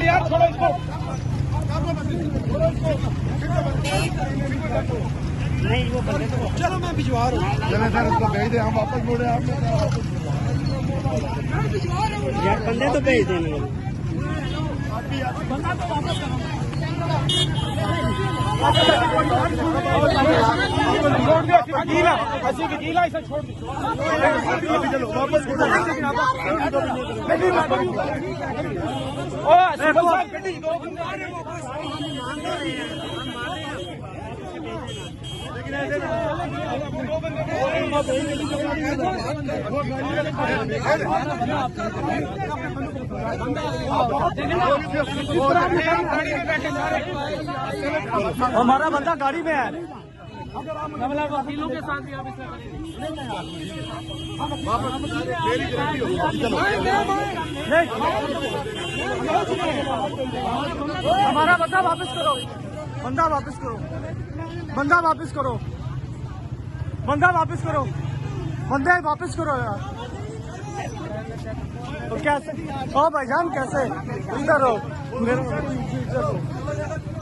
Minute यार, छोड़ो इसको। नहीं वो बंदे तो चलो मैं भिजवा रहा हूँ। चले सर उसको भेज दे, हम वापस बोले आप यार बंदे तो भेज देना। बंदा तो वापस वकीला इसे छोड़ दो। चलो वापस हमारा बंदा गाड़ी में है। वकीलों के साथ भी हमारा बंदा वापस करो, बंदा वापस करो, बंदा वापस करो, बंदा वापस करो, बंदे वापस करो यार। तो कैसे ओ भाईजान कैसे इधर हो,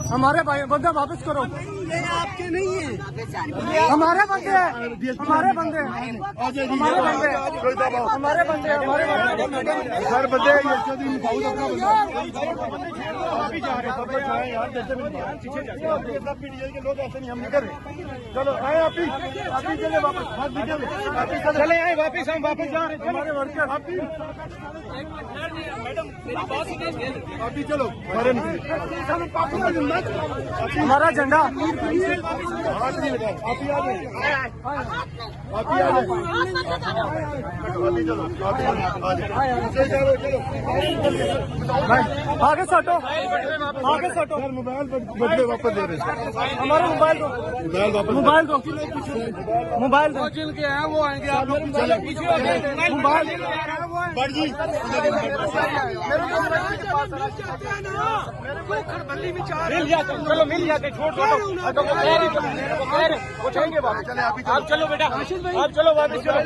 हमारे भाई बंदा वापस करो। आपके नहीं है, हमारे बंदे हैं, हमारे बंदे, हमारे बंदे, हमारे बंदे, हमारे हर बंदे लोग ऐसे नहीं हम निकल रहे। चलो आए आप ही चले वापस, चले आए वापिस, हम वापस जा रहे हैं। हमारे वर्कर आप ही चलो, हमारा झंडा आप ही आगे सटो, आगे सटो। मोबाइल बदले वापस दे रहे हैं, हमारे मोबाइल को, मोबाइल को, मोबाइल दो जिनके हैं वो आएंगे। आप लोग मोबाइल जी मिल जाते, चलो मिल जाते, छोड़ दो वो उठाएंगे। चले आप चलो बेटा, आप चलो वापस चलो।